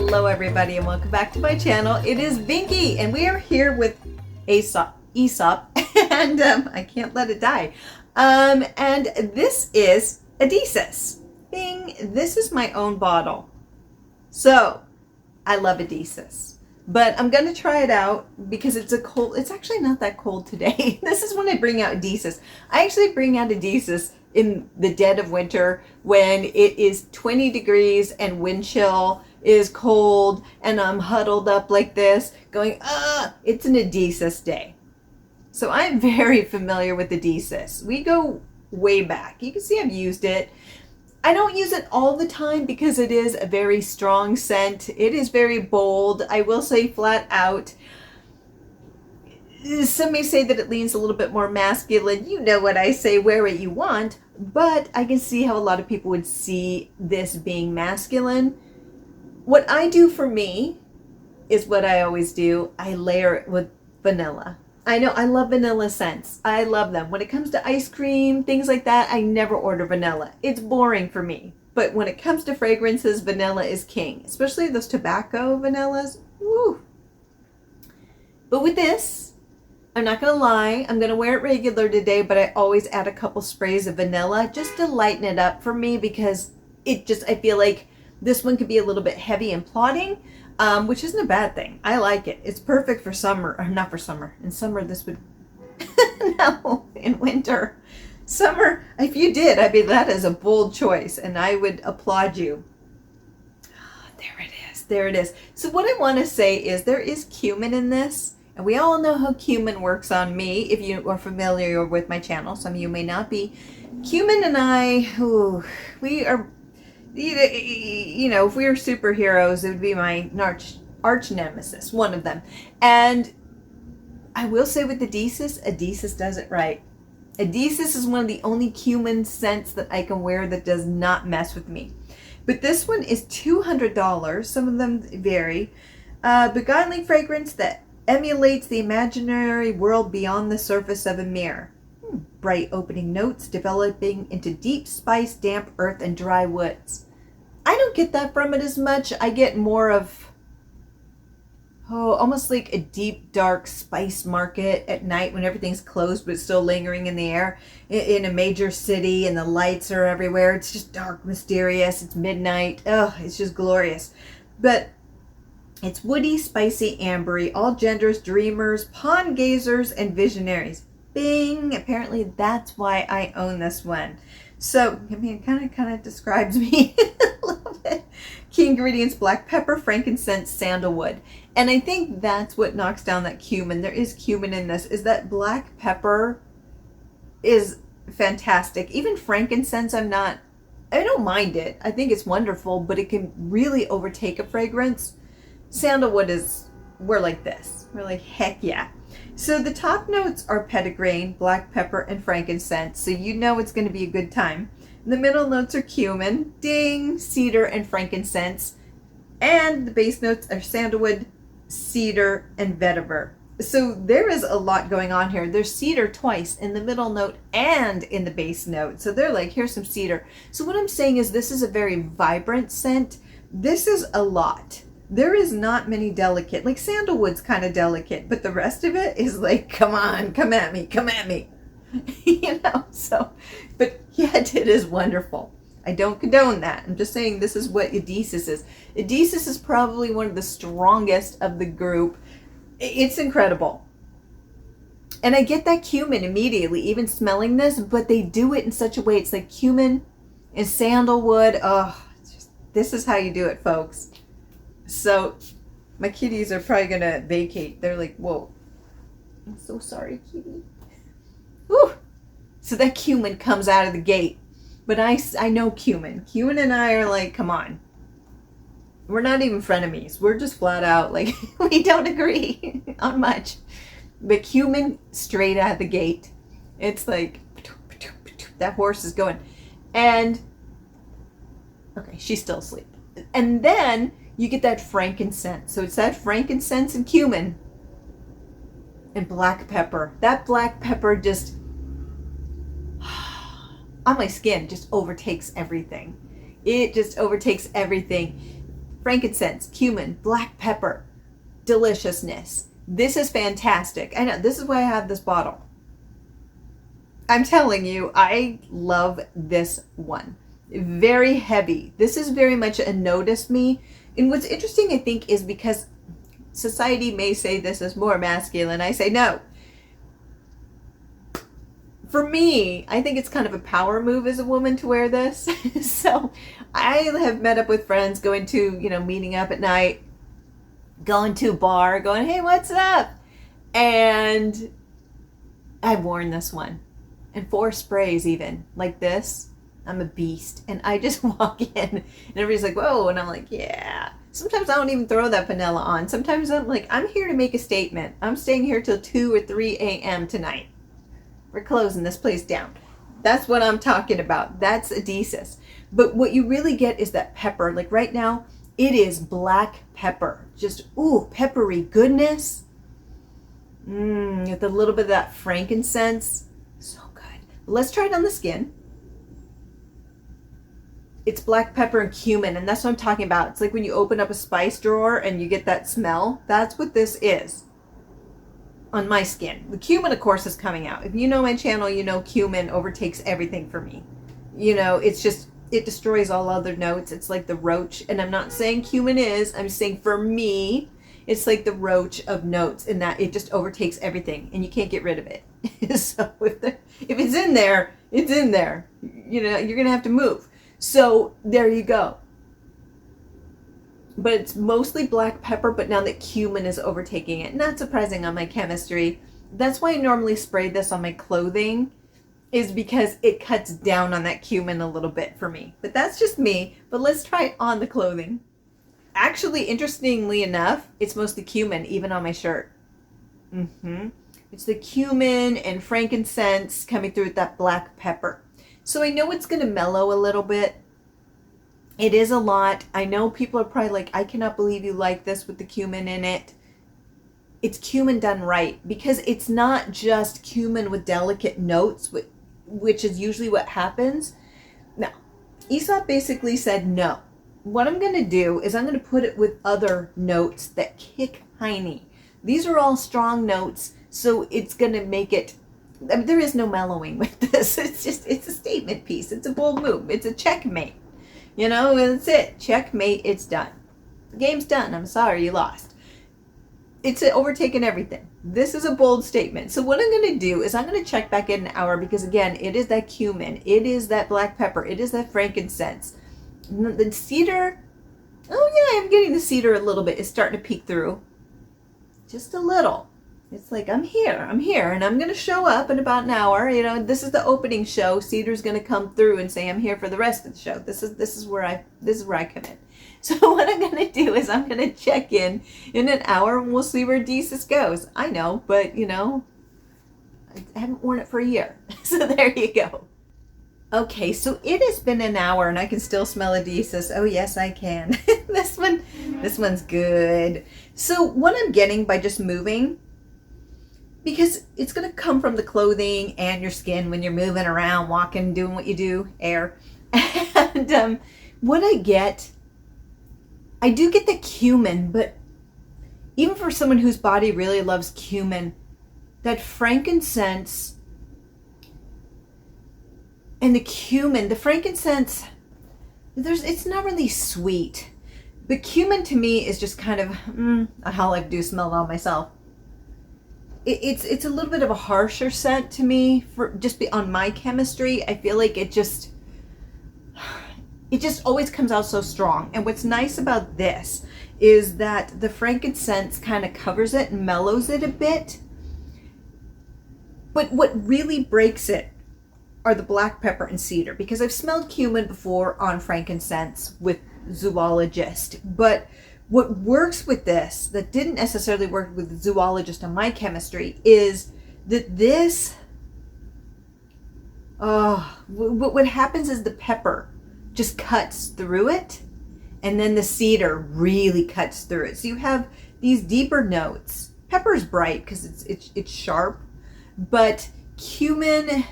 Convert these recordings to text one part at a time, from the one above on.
Hello everybody and welcome back to my channel. It is Vinky and we are here with Aesop and I can't let it die. And this is Eidesis. Bing, this is my own bottle. So I love Eidesis, but I'm going to try it out because it's actually not that cold today. This is when I bring out Eidesis. I actually bring out Eidesis in the dead of winter when it is 20 degrees and wind chill is cold and I'm huddled up like this going, it's an Eidesis day. So I'm very familiar with Eidesis. We go way back. You can see I've used it. I don't use it all the time because it is a very strong scent. It is very bold. I will say flat out. Some may say that it leans a little bit more masculine. You know what I say, wear what you want. But I can see how a lot of people would see this being masculine. What I do for me is what I always do. I layer it with vanilla. I know, I love vanilla scents. I love them. When it comes to ice cream, things like that, I never order vanilla. It's boring for me. But when it comes to fragrances, vanilla is king. Especially those tobacco vanillas. Woo! But with this, I'm not going to lie, I'm going to wear it regular today, but I always add a couple sprays of vanilla just to lighten it up for me because I feel like this one could be a little bit heavy and plodding, which isn't a bad thing. I like it. It's perfect for summer, or not for summer. In summer, this would, no, in winter. Summer, if you did, I'd be, that is a bold choice, and I would applaud you. There it is. There it is. So what I want to say is there is cumin in this. And we all know how cumin works on me if you are familiar with my channel. Some of you may not be. Cumin and I, we are, you know, if we were superheroes, it would be my arch nemesis, one of them. And I will say with Eidesis does it right. Eidesis is one of the only cumin scents that I can wear that does not mess with me. But this one is $200. Some of them vary. Beguiling fragrance that emulates the imaginary world beyond the surface of a mirror. Bright opening notes developing into deep spice, damp earth, and dry woods. I don't get that from it as much. I get more of, almost like a deep, dark spice market at night when everything's closed but still lingering in the air in a major city and the lights are everywhere. It's just dark, mysterious. It's midnight. Oh, it's just glorious. But it's woody, spicy, ambery, all genders, dreamers, pond gazers, and visionaries. Bing! Apparently that's why I own this one. So, I mean, it kind of describes me a little bit. Key ingredients: black pepper, frankincense, sandalwood. And I think that's what knocks down that cumin. There is cumin in this. Is that black pepper is fantastic. Even frankincense, I don't mind it. I think it's wonderful, but it can really overtake a fragrance. Sandalwood we're like this. We're like, heck yeah. So the top notes are petitgrain, black pepper, and frankincense. So you know it's going to be a good time. The middle notes are cumin, ding, cedar, and frankincense. And the base notes are sandalwood, cedar, and vetiver. So there is a lot going on here. There's cedar twice in the middle note and in the base note. So they're like, here's some cedar. So what I'm saying is this is a very vibrant scent. This is a lot. There is not many delicate, like sandalwood's kind of delicate, but the rest of it is like, come on, come at me, come at me. You know, so, but yet it is wonderful. I don't condone that. I'm just saying this is what Eidesis is. Eidesis is probably one of the strongest of the group. It's incredible. And I get that cumin immediately, even smelling this, but they do it in such a way. It's like cumin and sandalwood. Oh, this is how you do it, folks. So my kitties are probably going to vacate. They're like, whoa, I'm so sorry, kitty. Whew. So that cumin comes out of the gate. But I know cumin. Cumin and I are like, come on. We're not even frenemies. We're just flat out like, we don't agree on much. But cumin straight out of the gate. It's like, that horse is going. And, okay, she's still asleep. And then you get that frankincense. So it's that frankincense and cumin and black pepper. That black pepper just, on my skin, just overtakes everything. It just overtakes everything. frankincense, cumin, black pepper, deliciousness. This is fantastic. I know, this is why I have this bottle. I'm telling you, I love this one. Very heavy. This is very much a notice me. And what's interesting, I think, is because society may say this is more masculine. I say no. For me, I think it's kind of a power move as a woman to wear this. So I have met up with friends going to, meeting up at night, going to a bar, going, hey, what's up? And I've worn this one. And 4 sprays even, like this. I'm a beast. And I just walk in and everybody's like, whoa. And I'm like, yeah. Sometimes I don't even throw that vanilla on. Sometimes I'm like, I'm here to make a statement. I'm staying here till 2 or 3 a.m. tonight. We're closing this place down. That's what I'm talking about. That's Eidesis. But what you really get is that pepper. Like right now, it is black pepper. Just, ooh, peppery goodness. With a little bit of that frankincense. So good. Let's try it on the skin. It's black pepper and cumin, and that's what I'm talking about. It's like when you open up a spice drawer and you get that smell. That's what this is. On my skin. The cumin, of course, is coming out. If you know my channel, you know cumin overtakes everything for me. It's just, it destroys all other notes. It's like the roach. And I'm not saying cumin is. I'm saying for me, it's like the roach of notes in that it just overtakes everything and you can't get rid of it. So if it's in there, it's in there. You're going to have to move. So there you go. But it's mostly black pepper, but now that cumin is overtaking it. Not surprising on my chemistry. That's why I normally spray this on my clothing, is because it cuts down on that cumin a little bit for me. But that's just me. But let's try it on the clothing. Actually, interestingly enough, it's mostly cumin, even on my shirt. It's the cumin and frankincense coming through with that black pepper. So I know it's going to mellow a little bit. It is a lot. I know people are probably like, I cannot believe you like this with the cumin in it. It's cumin done right, because it's not just cumin with delicate notes, which is usually what happens. Now, Aesop basically said no. What I'm going to do is I'm going to put it with other notes that kick hiney. These are all strong notes, so it's going to make it, there is no mellowing with this. It's a statement piece. It's a bold move. It's a checkmate. That's it. Checkmate. It's done. The game's done. I'm sorry you lost. It's overtaken everything. This is a bold statement. So what I'm going to do is I'm going to check back in an hour, because again, it is that cumin. It is that black pepper. It is that frankincense. The cedar. Oh yeah, I'm getting the cedar a little bit. It's starting to peek through. Just a little. It's like, I'm here, and I'm going to show up in about an hour. This is the opening show. Cedar's going to come through and say, I'm here for the rest of the show. This is where I come in. So what I'm going to do is I'm going to check in an hour, and we'll see where Eidesis goes. I know, but I haven't worn it for a year. So there you go. Okay, so it has been an hour, and I can still smell Eidesis. Oh yes, I can. This one's good. So what I'm getting by just moving, because it's going to come from the clothing and your skin when you're moving around, walking, doing what you do, air. And what I do get the cumin, but even for someone whose body really loves cumin, that frankincense and the cumin, the frankincense, it's not really sweet. The cumin to me is just kind of, how I do smell it all myself. It's a little bit of a harsher scent to me for just on my chemistry. I feel like it just always comes out so strong. And what's nice about this is that the frankincense kind of covers it and mellows it a bit. But what really breaks it are the black pepper and cedar, because I've smelled cumin before on frankincense with zoologist, but what works with this that didn't necessarily work with the zoologist on my chemistry is that this, what happens is the pepper just cuts through it, and then the cedar really cuts through it. So you have these deeper notes. Pepper's bright because it's sharp, but cumin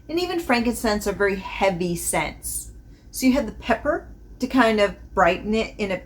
and even frankincense are very heavy scents. So you have the pepper to kind of brighten it in a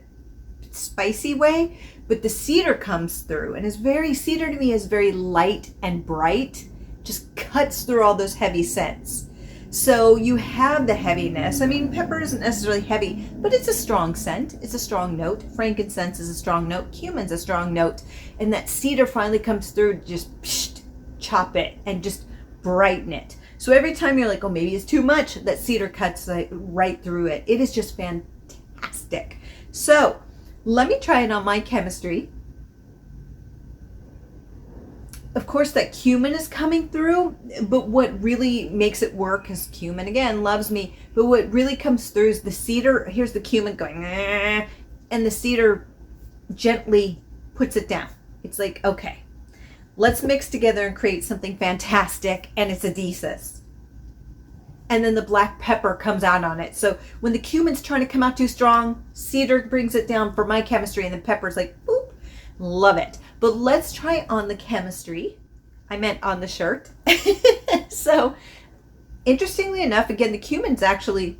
spicy way, but the cedar comes through, and cedar to me is very light and bright, just cuts through all those heavy scents. So you have the heaviness. I mean, pepper isn't necessarily heavy, but it's a strong scent. It's a strong note. Frankincense is a strong note. Cumin's a strong note. And that cedar finally comes through, just chop it and just brighten it. So every time you're like, oh, maybe it's too much, that cedar cuts right through it. It is just fantastic. So let me try it on my chemistry. Of course, that cumin is coming through, but what really makes it work, because cumin, again, loves me, but what really comes through is the cedar. Here's the cumin going, and the cedar gently puts it down. It's like, okay, let's mix together and create something fantastic, and it's Eidesis. And then the black pepper comes out on it. So when the cumin's trying to come out too strong, cedar brings it down for my chemistry, and the pepper's like, boop, love it. But let's try it on the chemistry. I meant on the shirt. So, interestingly enough, again, the cumin's actually,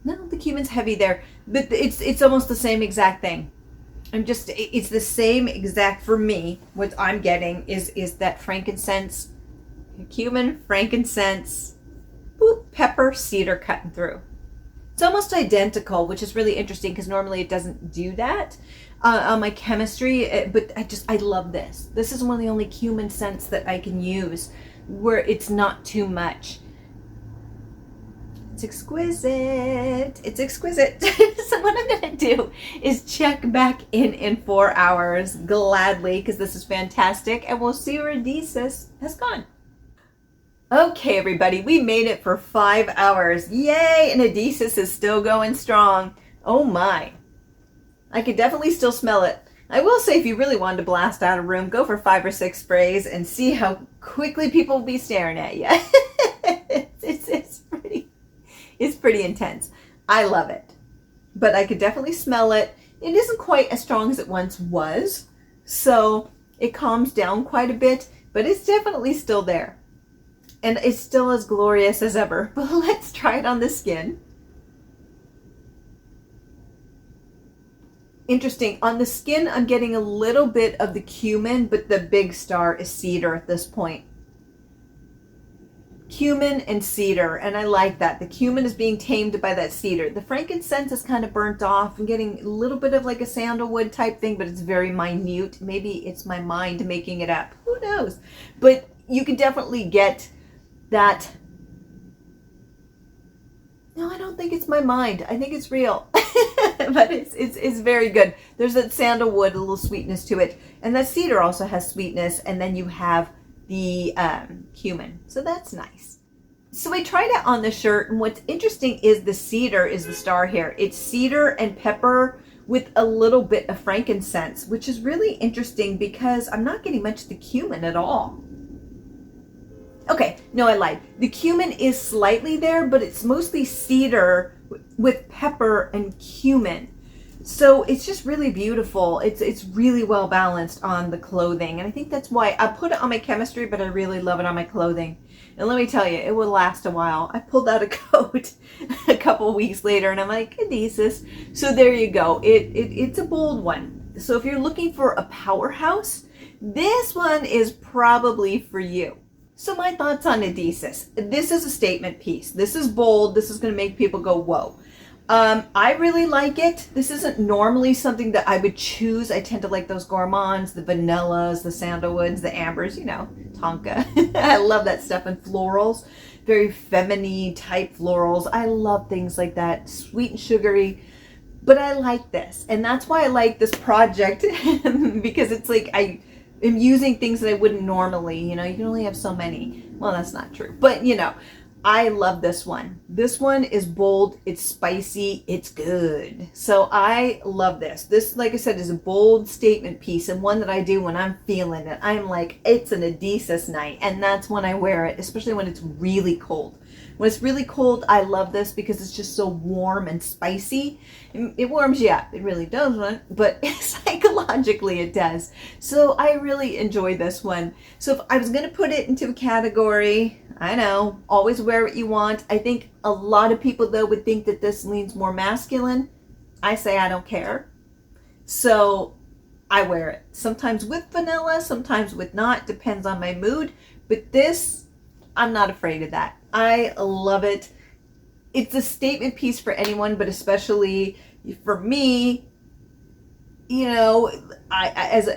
no, the cumin's heavy there, but it's almost the same exact thing. It's the same exact, for me, what I'm getting is that frankincense, cumin, frankincense, boop, pepper, cedar cutting through. It's almost identical, which is really interesting because normally it doesn't do that on my chemistry, but I love this. This is one of the only cumin scents that I can use where it's not too much. It's exquisite. It's exquisite. So what I'm going to do is check back in 4 hours, gladly, because this is fantastic, and we'll see where Eidesis has gone. Okay, everybody, we made it for 5 hours. Yay! And Eidesis is still going strong. Oh my. I could definitely still smell it. I will say, if you really wanted to blast out a room, go for 5 or 6 sprays and see how quickly people will be staring at you. It's pretty intense. I love it. But I could definitely smell it. It isn't quite as strong as it once was, so it calms down quite a bit, but it's definitely still there. And it's still as glorious as ever. But let's try it on the skin. Interesting. On the skin, I'm getting a little bit of the cumin, but the big star is cedar at this point. Cumin and cedar, and I like that. The cumin is being tamed by that cedar. The frankincense is kind of burnt off. I'm getting a little bit of like a sandalwood type thing, but it's very minute. Maybe it's my mind making it up. Who knows? But you can definitely get that. No, I don't think it's my mind. I think it's real. But it's very good. There's that sandalwood, a little sweetness to it. And that cedar also has sweetness. And then you have the cumin. So that's nice. So I tried it on the shirt. And what's interesting is the cedar is the star here. It's cedar and pepper with a little bit of frankincense, which is really interesting because I'm not getting much of the cumin at all. Okay, no, I lied. The cumin is slightly there, but it's mostly cedar with pepper and cumin. So it's just really beautiful. It's really well balanced on the clothing. And I think that's why I put it on my chemistry, but I really love it on my clothing. And let me tell you, it will last a while. I pulled out a coat a couple of weeks later and I'm like, Eidesis. So there you go. It's a bold one. So if you're looking for a powerhouse, this one is probably for you. So my thoughts on Eidesis. This is a statement piece. This is bold. This is going to make people go, whoa. I really like it. This isn't normally something that I would choose. I tend to like those gourmands, the vanillas, the sandalwoods, the ambers, you know, tonka. I love that stuff. And florals, very feminine type florals. I love things like that, sweet and sugary. But I like this. And that's why I like this project because it's like I'm using things that I wouldn't normally, you know, you can only have so many. Well, that's not true. But, you know, I love this one. This one is bold. It's spicy. It's good. So I love this. This, like I said, is a bold statement piece and one that I do when I'm feeling it. I'm like, it's an Eidesis night. And that's when I wear it, especially when it's really cold. When it's really cold, I love this because it's just so warm and spicy. It warms you up. It really doesn't, but psychologically it does. So I really enjoy this one. So if I was going to put it into a category, I know, always wear what you want. I think a lot of people, though, would think that this leans more masculine. I say I don't care. So I wear it. Sometimes with vanilla, sometimes with not, depends on my mood. But this, I'm not afraid of that. I love it. It's a statement piece for anyone, but especially for me, you know, as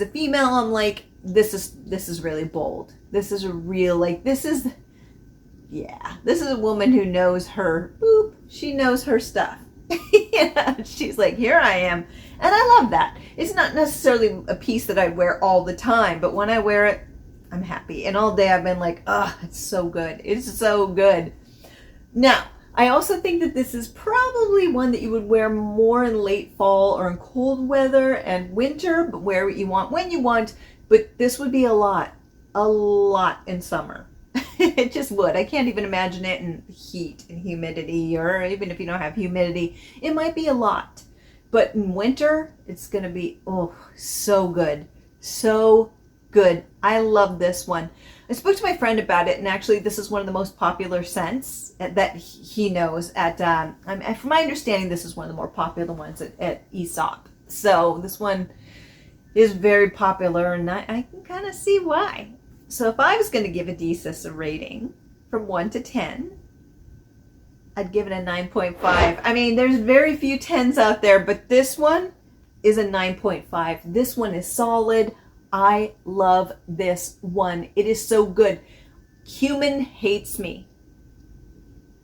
a female, I'm like, this is really bold. This is a real, like, this is a woman who knows her, she knows her stuff. Yeah, she's like, here I am. And I love that. It's not necessarily a piece that I wear all the time, but when I wear it, I'm happy. And all day I've been like, oh, it's so good. It's so good. Now, I also think that this is probably one that you would wear more in late fall or in cold weather and winter, but wear what you want when you want. But this would be a lot in summer. It just would. I can't even imagine it in heat and humidity, or even if you don't have humidity, it might be a lot. But in winter, it's going to be, oh, so good. So good. I love this one. I spoke to my friend about it, and actually this is one of the most popular scents that he knows at, from my understanding, this is one of the more popular ones at Aesop. So this one is very popular, and I can kind of see why. So if I was going to give Eidesis a rating from 1 to 10, I'd give it a 9.5. I mean, there's very few 10s out there, but this one is a 9.5. This one is solid. I love this one. It is so good. Cumin hates me,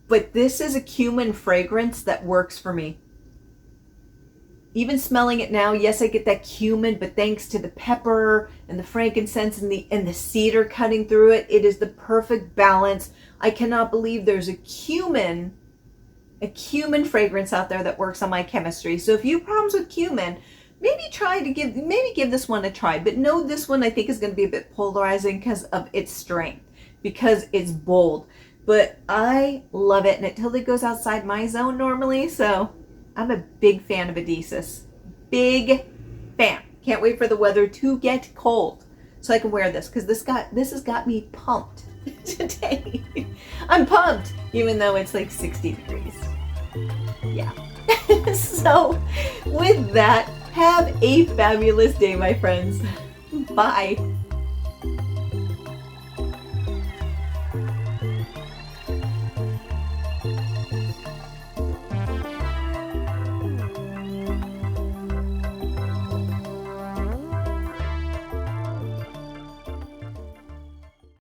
but this is a cumin fragrance that works for me. Even smelling it now, yes, I get that cumin, but thanks to the pepper and the frankincense and the cedar cutting through it, it is the perfect balance. I cannot believe there's a cumin fragrance out there that works on my chemistry. So if you have problems with cumin, maybe give this one a try. But no, this one I think is going to be a bit polarizing because of its strength, because it's bold. But I love it, and it totally goes outside my zone normally, so I'm a big fan of Eidesis. Big fan. Can't wait for the weather to get cold so I can wear this, because this has got me pumped today. I'm pumped, even though it's like 60 degrees. Yeah. So with that, have a fabulous day, my friends. Bye.